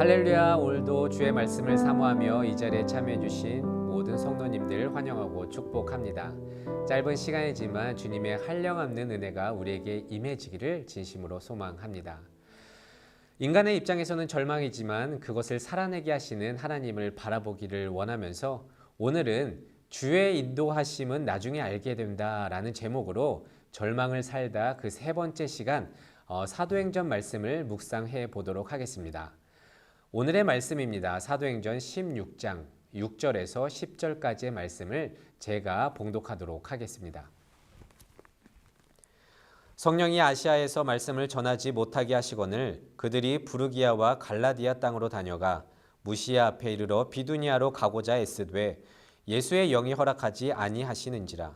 할렐루야. 오늘도 주의 말씀을 사모하며 이 자리에 참여해 주신 모든 성도님들 환영하고 축복합니다. 짧은 시간이지만 주님의 한량없는 은혜가 우리에게 임해지기를 진심으로 소망합니다. 인간의 입장에서는 절망이지만 그것을 살아내게 하시는 하나님을 바라보기를 원하면서 오늘은 주의 인도하심은 나중에 알게 된다라는 제목으로 절망을 살다 그 세 번째 시간 사도행전 말씀을 묵상해 보도록 하겠습니다. 오늘의 말씀입니다. 사도행전 16장 6절에서 10절까지의 말씀을 제가 봉독하도록 하겠습니다. 성령이 아시아에서 말씀을 전하지 못하게 하시거늘 그들이 부르기아와 갈라디아 땅으로 다녀가 무시아 앞에 이르러 비두니아로 가고자 애쓰되 예수의 영이 허락하지 아니하시는지라.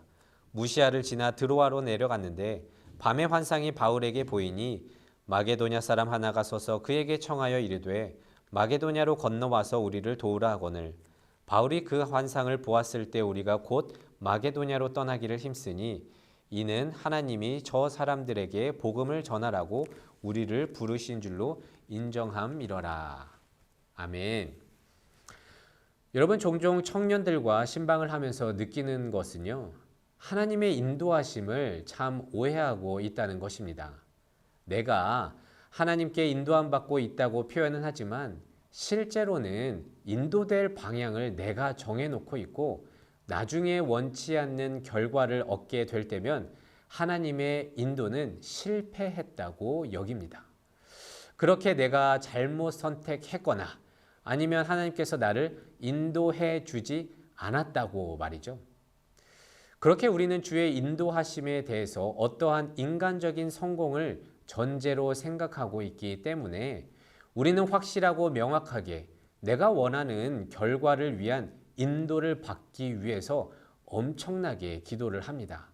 무시아를 지나 드로아로 내려갔는데 밤의 환상이 바울에게 보이니 마게도냐 사람 하나가 서서 그에게 청하여 이르되 마게도냐로 건너와서 우리를 도우라 하거늘 바울이 그 환상을 보았을 때 우리가 곧 마게도냐로 떠나기를 힘쓰니 이는 하나님이 저 사람들에게 복음을 전하라고 우리를 부르신 줄로 인정함이러라. 아멘. 여러분, 종종 청년들과 신방을 하면서 느끼는 것은요, 하나님의 인도하심을 참 오해하고 있다는 것입니다. 내가 하나님께 인도함 받고 있다고 표현은 하지만 실제로는 인도될 방향을 내가 정해놓고 있고 나중에 원치 않는 결과를 얻게 될 때면 하나님의 인도는 실패했다고 여깁니다. 그렇게 내가 잘못 선택했거나 아니면 하나님께서 나를 인도해 주지 않았다고 말이죠. 그렇게 우리는 주의 인도하심에 대해서 어떠한 인간적인 성공을 전제로 생각하고 있기 때문에 우리는 확실하고 명확하게 내가 원하는 결과를 위한 인도를 받기 위해서 엄청나게 기도를 합니다.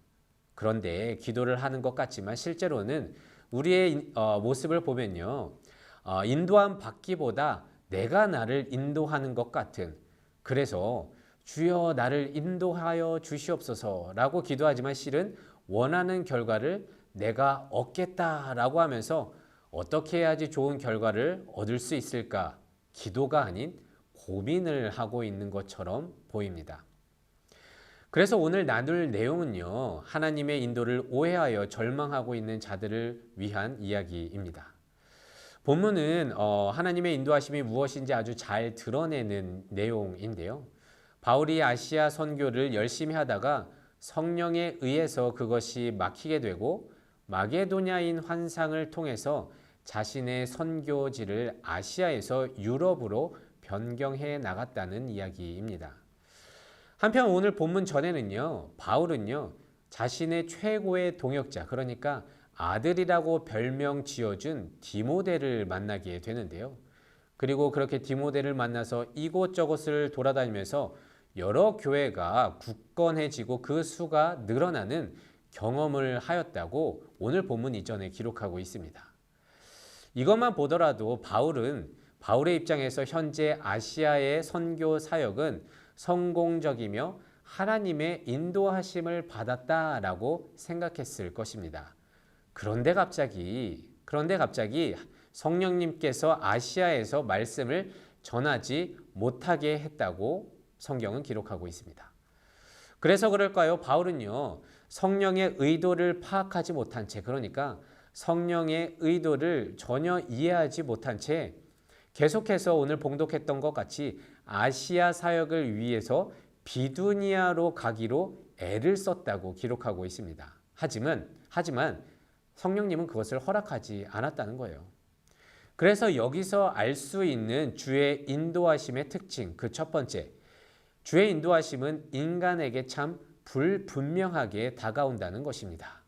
그런데 기도를 하는 것 같지만 실제로는 우리의 모습을 보면요, 인도함 받기보다 내가 나를 인도하는 것 같은, 그래서 주여 나를 인도하여 주시옵소서라고 기도하지만 실은 원하는 결과를 내가 얻겠다라고 하면서 어떻게 해야지 좋은 결과를 얻을 수 있을까? 기도가 아닌 고민을 하고 있는 것처럼 보입니다. 그래서 오늘 나눌 내용은요, 하나님의 인도를 오해하여 절망하고 있는 자들을 위한 이야기입니다. 본문은 하나님의 인도하심이 무엇인지 아주 잘 드러내는 내용인데요. 바울이 아시아 선교를 열심히 하다가 성령에 의해서 그것이 막히게 되고 마게도냐인 환상을 통해서 자신의 선교지를 아시아에서 유럽으로 변경해 나갔다는 이야기입니다. 한편 오늘 본문 전에는요, 바울은요, 자신의 최고의 동역자, 그러니까 아들이라고 별명 지어준 디모데를 만나게 되는데요. 그리고 그렇게 디모데를 만나서 이곳저곳을 돌아다니면서 여러 교회가 굳건해지고 그 수가 늘어나는 경험을 하였다고 오늘 본문 이전에 기록하고 있습니다. 이것만 보더라도 바울의 입장에서 현재 아시아의 선교 사역은 성공적이며 하나님의 인도하심을 받았다라고 생각했을 것입니다. 그런데 갑자기 성령님께서 아시아에서 말씀을 전하지 못하게 했다고 성경은 기록하고 있습니다. 그래서 그럴까요? 바울은요, 성령의 의도를 파악하지 못한 채, 그러니까 성령의 의도를 전혀 이해하지 못한 채 계속해서 오늘 봉독했던 것 같이 아시아 사역을 위해서 비두니아로 가기로 애를 썼다고 기록하고 있습니다. 하지만 성령님은 그것을 허락하지 않았다는 거예요. 그래서 여기서 알 수 있는 주의 인도하심의 특징, 그 첫 번째, 주의 인도하심은 인간에게 참 불분명하게 다가온다는 것입니다.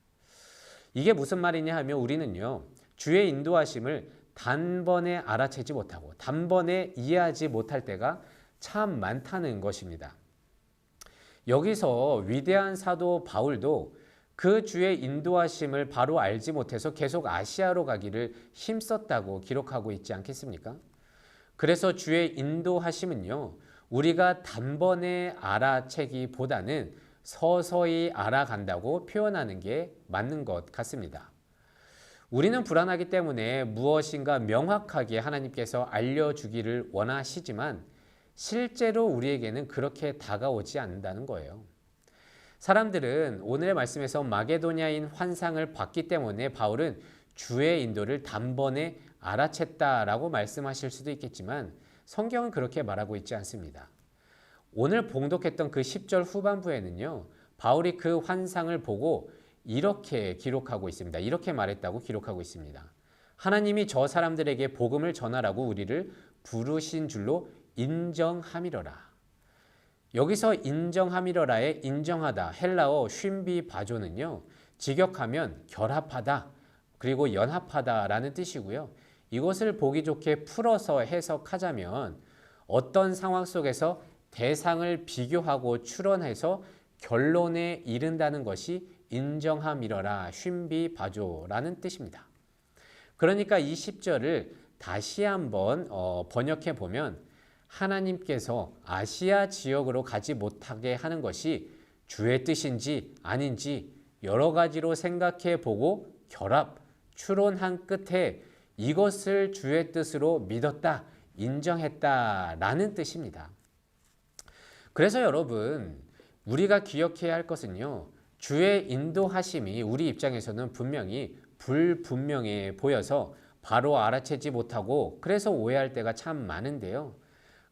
이게 무슨 말이냐 하면 우리는요, 주의 인도하심을 단번에 알아채지 못하고 단번에 이해하지 못할 때가 참 많다는 것입니다. 여기서 위대한 사도 바울도 그 주의 인도하심을 바로 알지 못해서 계속 아시아로 가기를 힘썼다고 기록하고 있지 않겠습니까? 그래서 주의 인도하심은요, 우리가 단번에 알아채기보다는 서서히 알아간다고 표현하는 게 맞는 것 같습니다. 우리는 불안하기 때문에 무엇인가 명확하게 하나님께서 알려주기를 원하시지만 실제로 우리에게는 그렇게 다가오지 않는다는 거예요. 사람들은 오늘의 말씀에서 마게도냐인 환상을 봤기 때문에 바울은 주의 인도를 단번에 알아챘다라고 말씀하실 수도 있겠지만 성경은 그렇게 말하고 있지 않습니다. 오늘 봉독했던 그 10절 후반부에는요, 바울이 그 환상을 보고 이렇게 기록하고 있습니다. 이렇게 말했다고 기록하고 있습니다. 하나님이 저 사람들에게 복음을 전하라고 우리를 부르신 줄로 인정함이러라. 여기서 인정함이러라의 인정하다, 헬라어 쉼비 바조는요, 직역하면 결합하다, 그리고 연합하다라는 뜻이고요. 이것을 보기 좋게 풀어서 해석하자면 어떤 상황 속에서 대상을 비교하고 추론해서 결론에 이른다는 것이 인정함이러라, 쉼비 바조라는 뜻입니다. 그러니까 이 10절을 다시 한번 번역해 보면 하나님께서 아시아 지역으로 가지 못하게 하는 것이 주의 뜻인지 아닌지 여러 가지로 생각해 보고 결합, 추론한 끝에 이것을 주의 뜻으로 믿었다, 인정했다라는 뜻입니다. 그래서 여러분, 우리가 기억해야 할 것은요, 주의 인도하심이 우리 입장에서는 분명히 불분명해 보여서 바로 알아채지 못하고 그래서 오해할 때가 참 많은데요.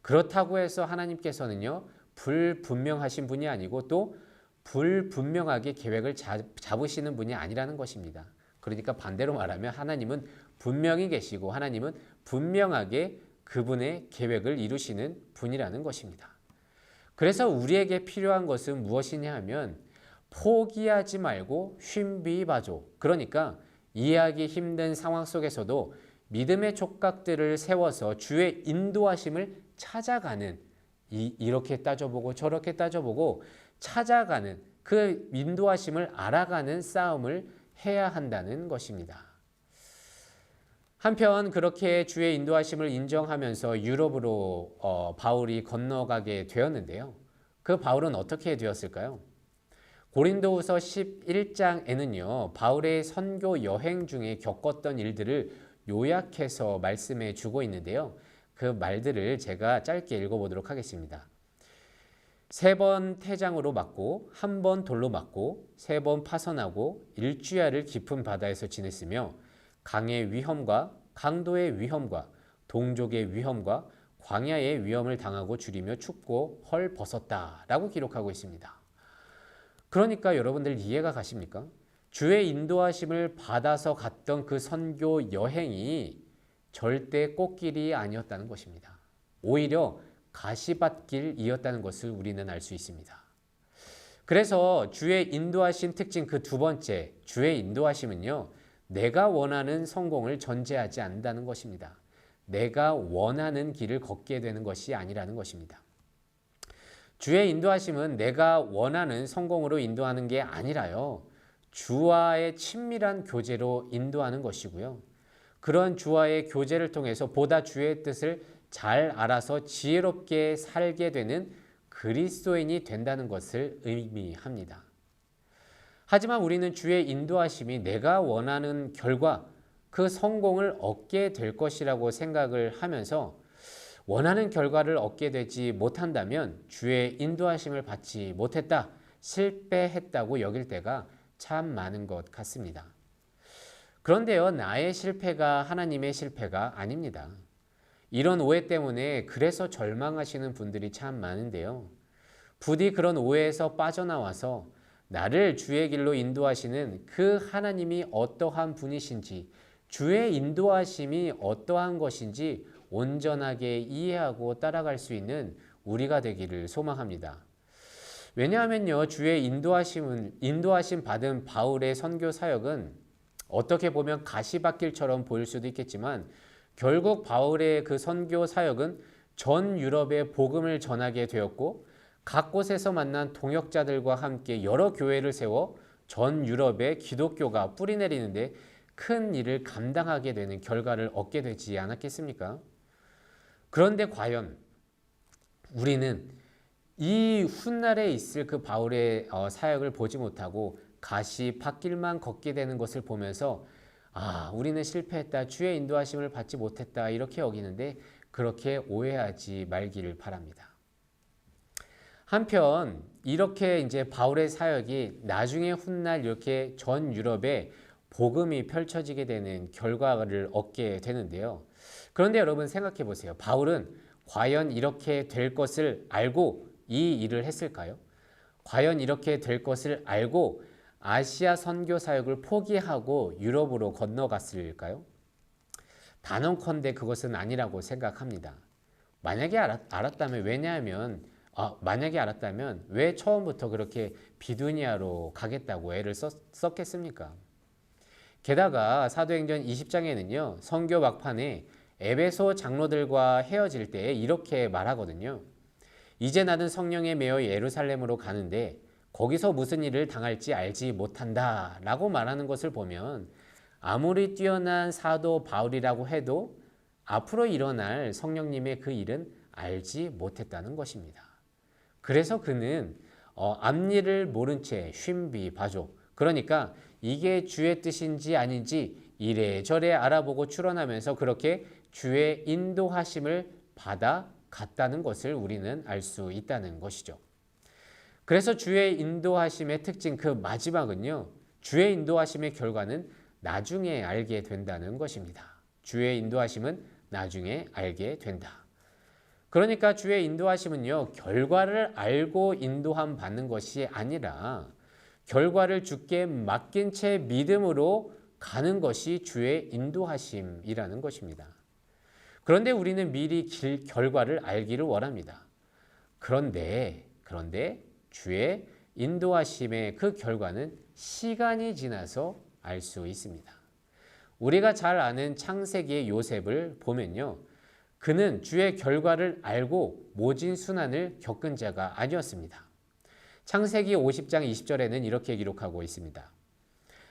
그렇다고 해서 하나님께서는요, 불분명하신 분이 아니고 또 불분명하게 계획을 잡으시는 분이 아니라는 것입니다. 그러니까 반대로 말하면 하나님은 분명히 계시고 하나님은 분명하게 그분의 계획을 이루시는 분이라는 것입니다. 그래서 우리에게 필요한 것은 무엇이냐 하면 포기하지 말고 쉼비바조, 그러니까 이해하기 힘든 상황 속에서도 믿음의 촉각들을 세워서 주의 인도하심을 찾아가는, 이렇게 따져보고 저렇게 따져보고 찾아가는 그 인도하심을 알아가는 싸움을 해야 한다는 것입니다. 한편 그렇게 주의 인도하심을 인정하면서 유럽으로 바울이 건너가게 되었는데요. 그 바울은 어떻게 되었을까요? 고린도후서 11장에는요. 바울의 선교 여행 중에 겪었던 일들을 요약해서 말씀해 주고 있는데요. 그 말들을 제가 짧게 읽어보도록 하겠습니다. 3번 태장으로 맞고 1번 돌로 맞고 3번 파선하고 일주야를 깊은 바다에서 지냈으며 강의 위험과 강도의 위험과 동족의 위험과 광야의 위험을 당하고 줄이며 춥고 헐 벗었다라고 기록하고 있습니다. 그러니까 여러분들 이해가 가십니까? 주의 인도하심을 받아서 갔던 그 선교 여행이 절대 꽃길이 아니었다는 것입니다. 오히려 가시밭길이었다는 것을 우리는 알 수 있습니다. 그래서 주의 인도하심 특징 그 두 번째, 주의 인도하심은요, 내가 원하는 성공을 전제하지 않는다는 것입니다. 내가 원하는 길을 걷게 되는 것이 아니라는 것입니다. 주의 인도하심은 내가 원하는 성공으로 인도하는 게 아니라요, 주와의 친밀한 교제로 인도하는 것이고요. 그런 주와의 교제를 통해서 보다 주의 뜻을 잘 알아서 지혜롭게 살게 되는 그리스도인이 된다는 것을 의미합니다. 하지만 우리는 주의 인도하심이 내가 원하는 결과, 그 성공을 얻게 될 것이라고 생각을 하면서 원하는 결과를 얻게 되지 못한다면 주의 인도하심을 받지 못했다, 실패했다고 여길 때가 참 많은 것 같습니다. 그런데요, 나의 실패가 하나님의 실패가 아닙니다. 이런 오해 때문에 그래서 절망하시는 분들이 참 많은데요. 부디 그런 오해에서 빠져나와서 나를 주의 길로 인도하시는 그 하나님이 어떠한 분이신지, 주의 인도하심이 어떠한 것인지 온전하게 이해하고 따라갈 수 있는 우리가 되기를 소망합니다. 왜냐하면요, 주의 인도하심 받은 바울의 선교 사역은 어떻게 보면 가시밭길처럼 보일 수도 있겠지만 결국 바울의 그 선교 사역은 전 유럽에 복음을 전하게 되었고 각 곳에서 만난 동역자들과 함께 여러 교회를 세워 전 유럽에 기독교가 뿌리내리는데 큰 일을 감당하게 되는 결과를 얻게 되지 않았겠습니까? 그런데 과연 우리는 이 훗날에 있을 그 바울의 사역을 보지 못하고 가시밭길만 걷게 되는 것을 보면서 우리는 실패했다. 주의 인도하심을 받지 못했다. 이렇게 여기는데 그렇게 오해하지 말기를 바랍니다. 한편 이렇게 이제 바울의 사역이 나중에 훗날 이렇게 전 유럽에 복음이 펼쳐지게 되는 결과를 얻게 되는데요. 그런데 여러분 생각해 보세요. 바울은 과연 이렇게 될 것을 알고 이 일을 했을까요? 과연 이렇게 될 것을 알고 아시아 선교 사역을 포기하고 유럽으로 건너갔을까요? 단언컨대 그것은 아니라고 생각합니다. 만약에 알았다면 만약에 알았다면 왜 처음부터 그렇게 비두니아로 가겠다고 애를 썼겠습니까? 게다가 사도행전 20장에는요. 선교 막판에 에베소 장로들과 헤어질 때 이렇게 말하거든요. 이제 나는 성령에 매여 예루살렘으로 가는데 거기서 무슨 일을 당할지 알지 못한다 라고 말하는 것을 보면 아무리 뛰어난 사도 바울이라고 해도 앞으로 일어날 성령님의 그 일은 알지 못했다는 것입니다. 그래서 그는 앞일을 모른 채 쉰비 바조, 그러니까 이게 주의 뜻인지 아닌지 이래저래 알아보고 추론하면서 그렇게 주의 인도하심을 받아 갔다는 것을 우리는 알 수 있다는 것이죠. 그래서 주의 인도하심의 특징 그 마지막은요. 주의 인도하심의 결과는 나중에 알게 된다는 것입니다. 주의 인도하심은 나중에 알게 된다. 그러니까 주의 인도하심은요. 결과를 알고 인도함 받는 것이 아니라 결과를 주께 맡긴 채 믿음으로 가는 것이 주의 인도하심이라는 것입니다. 그런데 우리는 미리 결과를 알기를 원합니다. 그런데 주의 인도하심의 그 결과는 시간이 지나서 알 수 있습니다. 우리가 잘 아는 창세기의 요셉을 보면요. 그는 주의 결과를 알고 모진 순환을 겪은 자가 아니었습니다. 창세기 50장 20절에는 이렇게 기록하고 있습니다.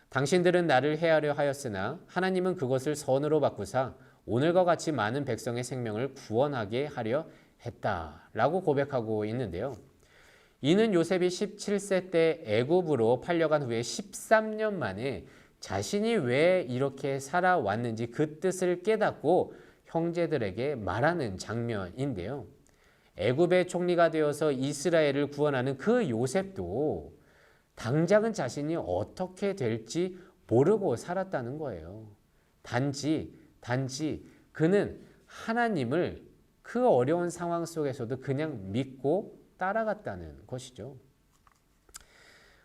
당신들은 나를 해하려 하였으나 하나님은 그것을 선으로 바꾸사 오늘과 같이 많은 백성의 생명을 구원하게 하려 했다라고 고백하고 있는데요. 이는 요셉이 17세 때 애굽으로 팔려간 후에 13년 만에 자신이 왜 이렇게 살아왔는지 그 뜻을 깨닫고 형제들에게 말하는 장면인데요. 애굽의 총리가 되어서 이스라엘을 구원하는 그 요셉도 당장은 자신이 어떻게 될지 모르고 살았다는 거예요. 단지 그는 하나님을 그 어려운 상황 속에서도 그냥 믿고 따라갔다는 것이죠.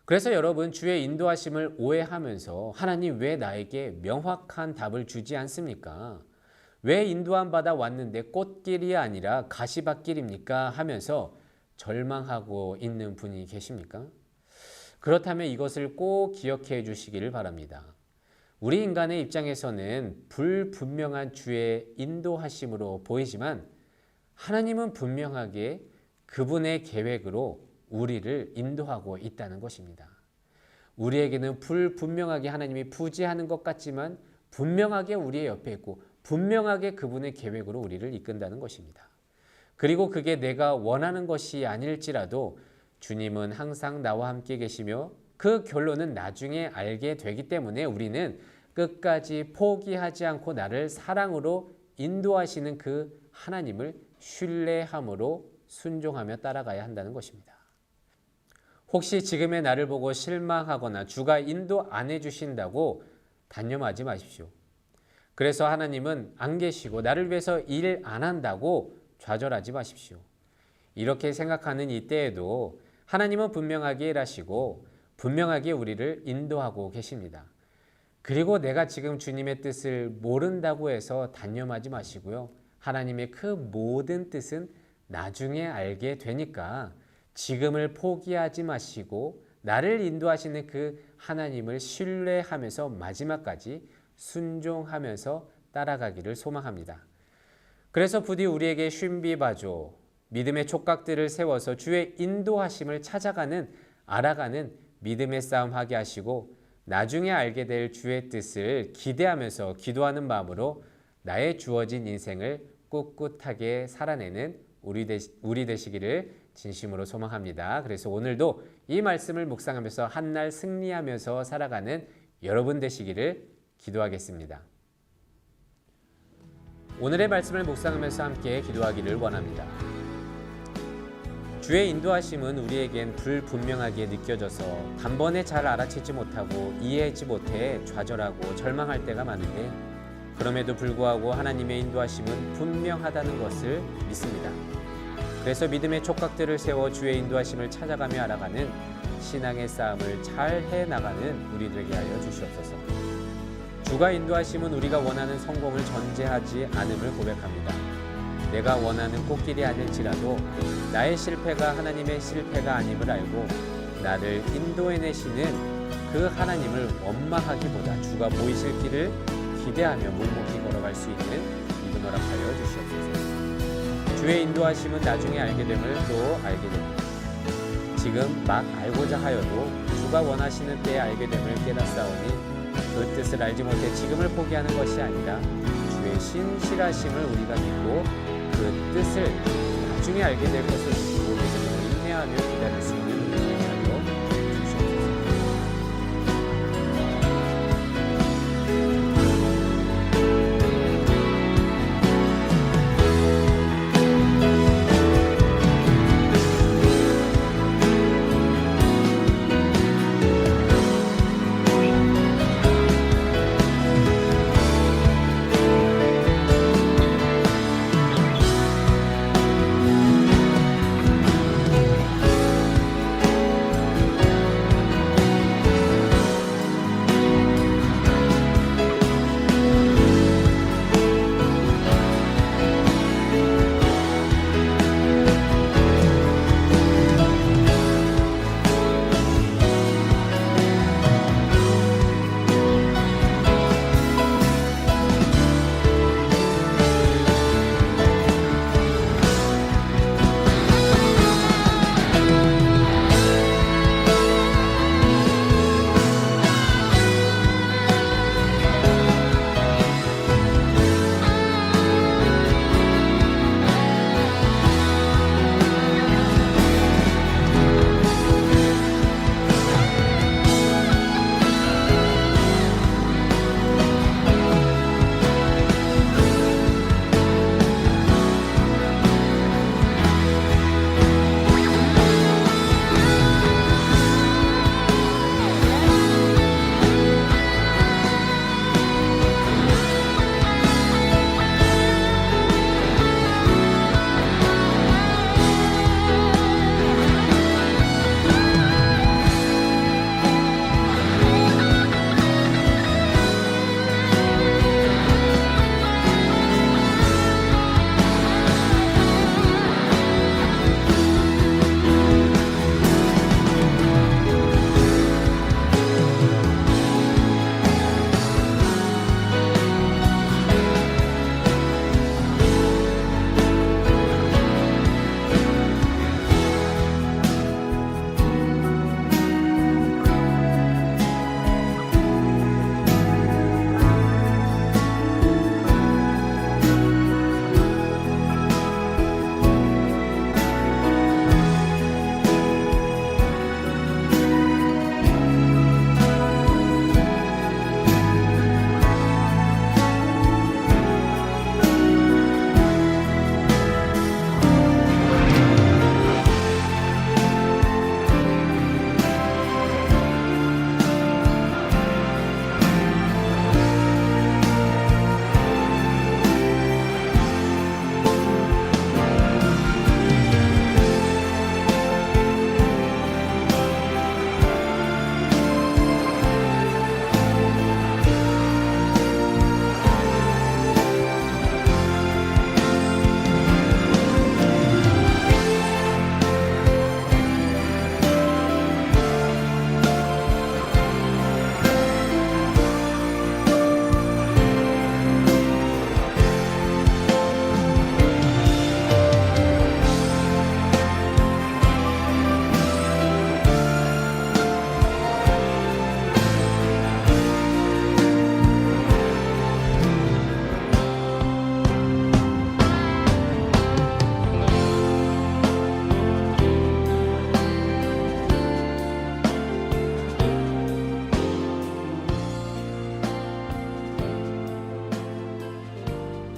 그래서 여러분 주의 인도하심을 오해하면서 하나님 왜 나에게 명확한 답을 주지 않습니까? 왜 인도함 받아 왔는데 꽃길이 아니라 가시밭길입니까? 하면서 절망하고 있는 분이 계십니까? 그렇다면 이것을 꼭 기억해 주시기를 바랍니다. 우리 인간의 입장에서는 불분명한 주의 인도하심으로 보이지만 하나님은 분명하게 그분의 계획으로 우리를 인도하고 있다는 것입니다. 우리에게는 불분명하게 하나님이 부지하는 것 같지만 분명하게 우리의 옆에 있고 분명하게 그분의 계획으로 우리를 이끈다는 것입니다. 그리고 그게 내가 원하는 것이 아닐지라도 주님은 항상 나와 함께 계시며 그 결론은 나중에 알게 되기 때문에 우리는 끝까지 포기하지 않고 나를 사랑으로 인도하시는 그 하나님을 신뢰함으로 순종하며 따라가야 한다는 것입니다. 혹시 지금의 나를 보고 실망하거나 주가 인도 안 해주신다고 단념하지 마십시오. 그래서 하나님은 안 계시고 나를 위해서 일 안 한다고 좌절하지 마십시오. 이렇게 생각하는 이때에도 하나님은 분명하게 일하시고 분명하게 우리를 인도하고 계십니다. 그리고 내가 지금 주님의 뜻을 모른다고 해서 단념하지 마시고요. 하나님의 그 모든 뜻은 나중에 알게 되니까 지금을 포기하지 마시고 나를 인도하시는 그 하나님을 신뢰하면서 마지막까지 순종하면서 따라가기를 소망합니다. 그래서 부디 우리에게 쉰비바조 믿음의 촉각들을 세워서 주의 인도하심을 찾아가는 알아가는 믿음의 싸움 하게 하시고 나중에 알게 될 주의 뜻을 기대하면서 기도하는 마음으로 나의 주어진 인생을 꿋꿋하게 살아내는 우리 되시기를 진심으로 소망합니다. 그래서 오늘도 이 말씀을 묵상하면서 한날 승리하면서 살아가는 여러분 되시기를 기도하겠습니다. 오늘의 말씀을 묵상하면서 함께 기도하기를 원합니다. 주의 인도하심은 우리에겐 불분명하게 느껴져서 단번에 잘 알아채지 못하고 이해하지 못해 좌절하고 절망할 때가 많은데, 그럼에도 불구하고 하나님의 인도하심은 분명하다는 것을 믿습니다. 그래서 믿음의 촉각들을 세워 주의 인도하심을 찾아가며 알아가는 신앙의 싸움을 잘 해나가는 우리들에게 하여 주시옵소서. 주가 인도하심은 우리가 원하는 성공을 전제하지 않음을 고백합니다. 내가 원하는 꽃길이 아닐지라도 나의 실패가 하나님의 실패가 아님을 알고 나를 인도해내시는 그 하나님을 원망하기보다 주가 보이실 길을 기대하며 묵묵히 걸어갈 수 있는 믿음 허락하여 주시옵소서. 주의 인도하심은 나중에 알게 됨을 또 알게 됩니다. 지금 막 알고자 하여도 주가 원하시는 때에 알게 됨을 깨닫사오니 그 뜻을 알지 못해 지금을 포기하는 것이 아니라 주의 신실하심을 우리가 믿고 그 뜻을 나중에 알게 될 것을 믿고 믿음으로 인내하며 기다릴 수 있는 은혜를 하여 주시옵소서.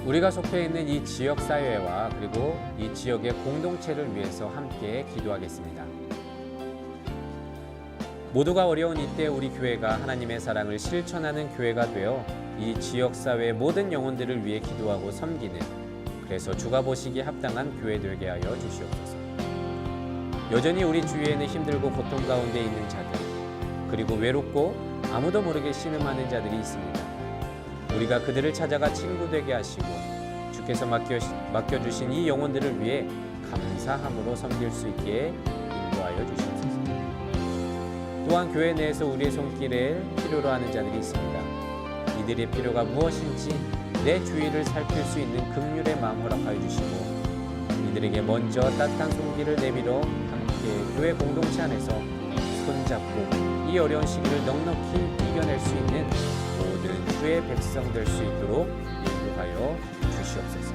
우리가 속해 있는 이 지역 사회와 그리고 이 지역의 공동체를 위해서 함께 기도하겠습니다. 모두가 어려운 이때 우리 교회가 하나님의 사랑을 실천하는 교회가 되어 이 지역 사회의 모든 영혼들을 위해 기도하고 섬기는, 그래서 주가 보시기에 합당한 교회 되게 하여 주시옵소서. 여전히 우리 주위에는 힘들고 고통 가운데 있는 자들, 그리고 외롭고 아무도 모르게 신음하는 자들이 있습니다. 우리가 그들을 찾아가 친구 되게 하시고 주께서 맡겨주신 이 영혼들을 위해 감사함으로 섬길 수 있게 인도하여 주시옵소서. 또한 교회 내에서 우리의 손길에 필요로 하는 자들이 있습니다. 이들의 필요가 무엇인지 내 주위를 살필 수 있는 긍휼의 마음 허락하여 주시고 이들에게 먼저 따뜻한 손길을 내밀어 함께 교회 공동체 안에서 손잡고 이 어려운 시기를 넉넉히 이겨낼 수 있는 모든 주의 백성 될 수 있도록 인도하여 주시옵소서.